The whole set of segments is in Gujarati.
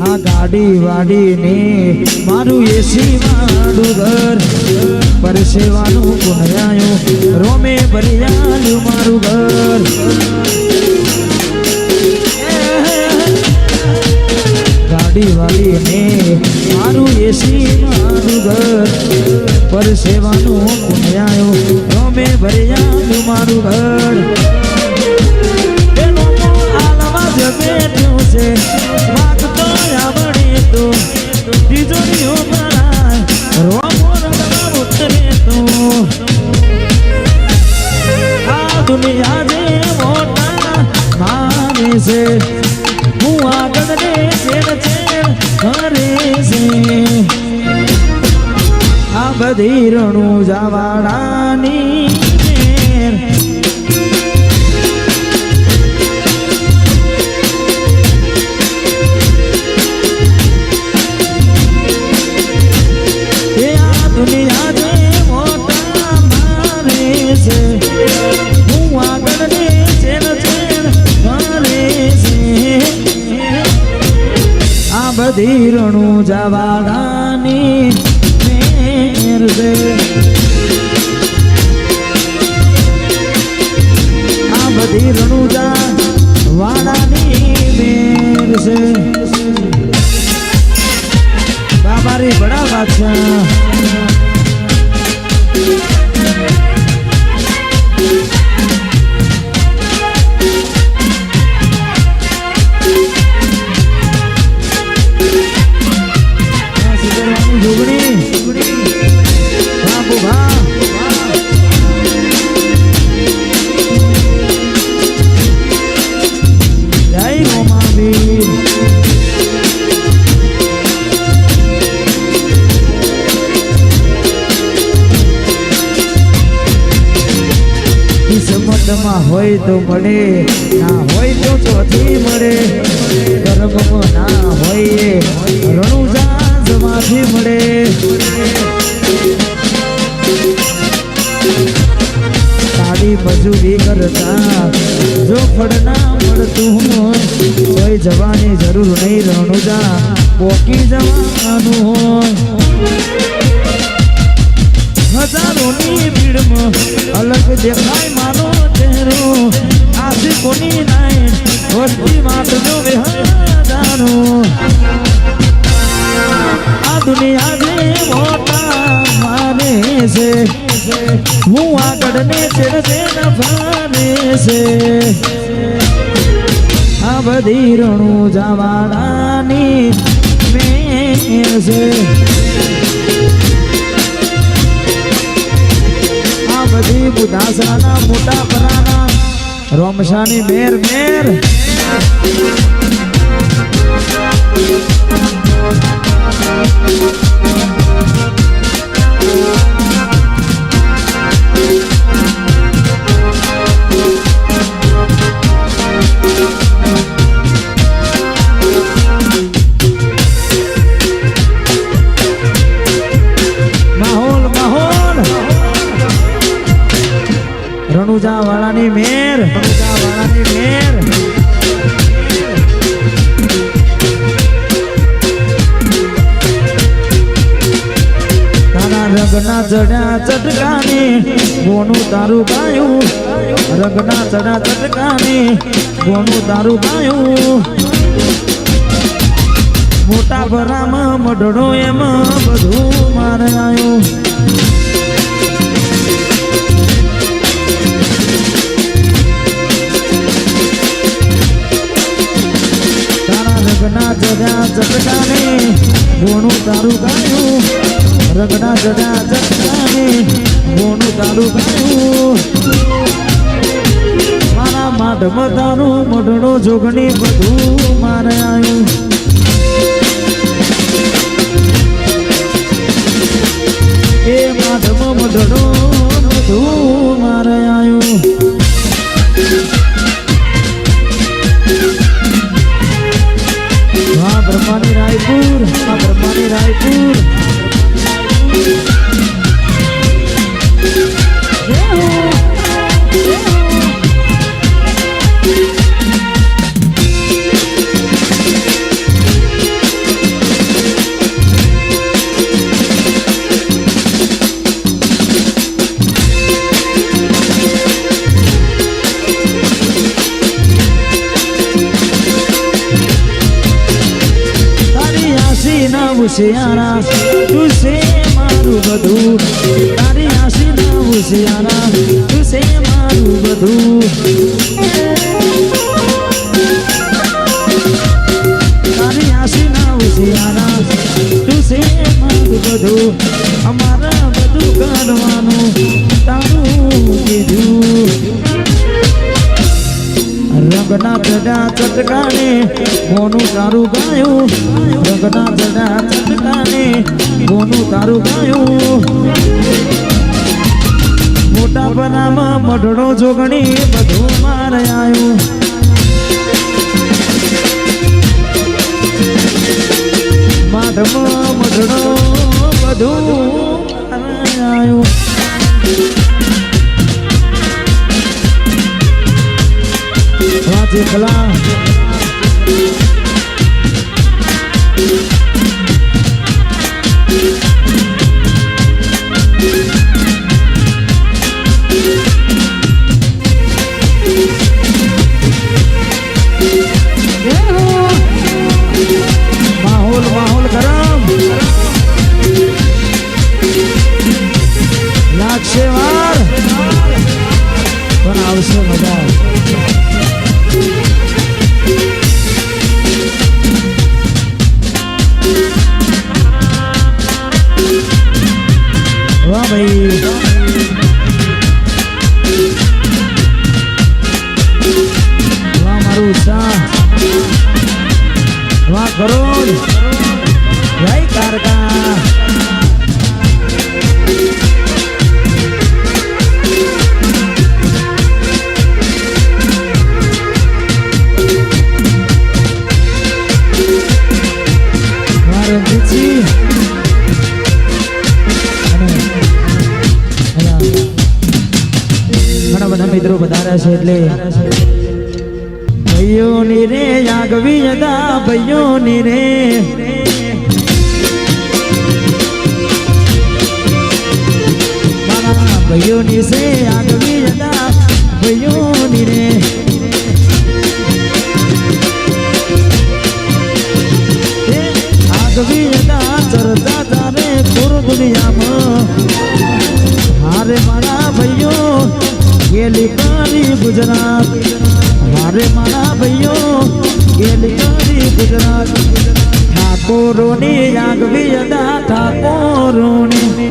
આ ગાડી વાડીને મારું એસી વાળું ઘર પરસેવાનું પુનરાયું રોમે ભર્યાયું મારું ઘર ગાડી વાડીને મારું એસી મારું ઘર પરસેવાનું પુનરાયું રોમે ભર્યાયું મારું ઘર બેઠું છે માગતો આવડે તો તિજોરીઓ ભરાય રોમો રંગમાં ઉતરે તો આ દુનિયા જે મોટા માને છે હું આગળ ને ચેડ ચેડ કરે છે આ બધી રણું જાવાડાની દુનિયા જે મોટા મારે છે હું આગળ ને ચેડ ચેડ કરે છે આ બધી રણું જવાડાની મેર છે આ બધી રણું જવાડાની મેર છે બાબારી બડા બાદશાહ હોય તો મળે ના હોય તો ચોથી મળે કર્મમાં ના હોય રણુજા જમાથી મળે સાડી મજૂરી કરતા જો ફળ ના મળતું હોય કોઈ જવાની જરૂર નહીં રણુજા પોકી જવાનું હોય હજારોની ભીડમાં અલગ દેખાય માનો ચહેરો આથી કોની નાય વસ્તી માટનો વિહારો આ દુનિયા જે મોટા માને છે હું આગળ ને ચેડ ચેડ ફાને છે આ બધી રણું જવાડાની મેર છે બધી બુધાસરાના મોટા પરાના રોમશાની મેર મેર રણુજા વાળાની મેર રણુજા વાળાની મેર તારા રંગના ચડ્યા ચટકાને ગોનું તારું ગાયું રંગના ચડ્યા ચટકાને ગોનું તારું ગાયું મોટા ભરામાં મઢડો એમાં બધું મારે આવ્યું રંગના જડ્યા ચટકાને ગોનું તારું ગાયું રંગના જડ્યા ચટકાને ગોનું તારું ગાયું મારા માઢમાં તારું મઢડો જોગણી બધું મારે આવ્યું એ માઢમાં મઢડો બધું મારે આવ્યું બ્રહ્માની રાયપુર બ્રહ્માની રાયપુર આશીના ઉશિયારા તું છે મારું બધું તારી આશીના ઉશિયારા તું છે મારું બધું તારી આશીના ઉશિયારા તું છે મારું બધું અમારા બધું કરવાનું તારું કીધું રંગના ચડા ચટકાને મોનું તારું ગાયું રંગના ચડા ચટકાને મોનું તારું ગાયું મોટા બનામાં મઢડો જોગણી બધું મારે આવ્યું માઢમાં મઢડો બધું મારે આવ્યું જેખલા માહોલ ગરમ લાગશે વાર પણ આવશે મજા વાહ ભાઈ વાહ મારું ઉત્સાહ વાહ કરોડ જય કારકા વાહ રણજીતજી ઘણા બધા મિત્રો વધાર્યા છે એટલે ભાઈઓની રે આગવી જતા ભાઈઓની રે ભાઈઓની છે આગવી જતા ભાઈઓની રે આગવી જતા ચરતા તારે પૂર દુનિયામાં હારે મારા ભાઈઓ ગેલી કરી ગુજરાત હારે મારા ભાઈઓ ગેલી કરી ગુજરાત ઠાકોરોની આગવી જતા ઠાકોરોની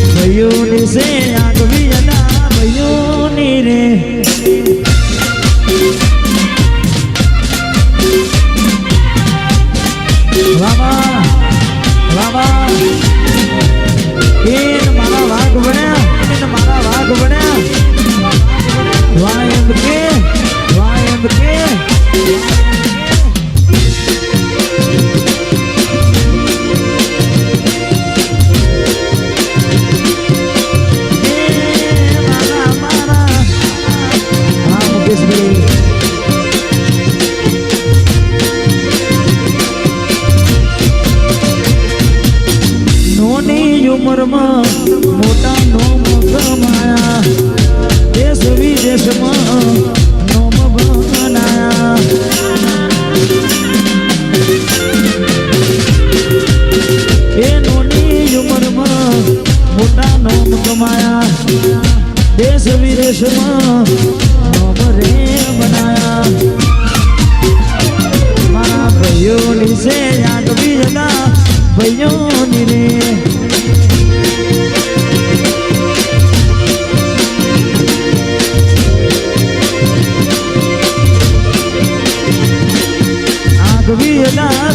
ભાઈઓની છે આગવી જતા ભાઈઓની રે વાહ વાહ એન મારા વાઘ બન્યા વાહ એમ કે ઉંમરમાં મોટા નોમ કમાયા દેશ વિદેશમાં નોમ બનાયા એ નોની ઉંમરમાં મોટા નોમ કમાયા દેશ વિદેશમાં નોમ રે બનાયા મારા ભાઈઓની છે આગવી જતા ભાઈઓની રે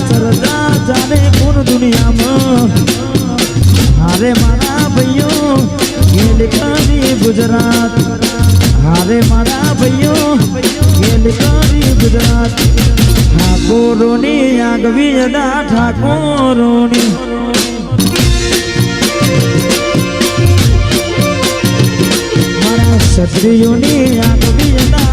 ચરતા જાને પૂર દુનિયામાં હારે મારા ભાઈઓ ગેલી કરી ગુજરાત હારે મારા ભાઈઓ ગેલી કરી ગુજરાત ઠાકોરોની આગવી જતા ઠાકોરોની મારા ક્ષત્રિયોની આગવી જતા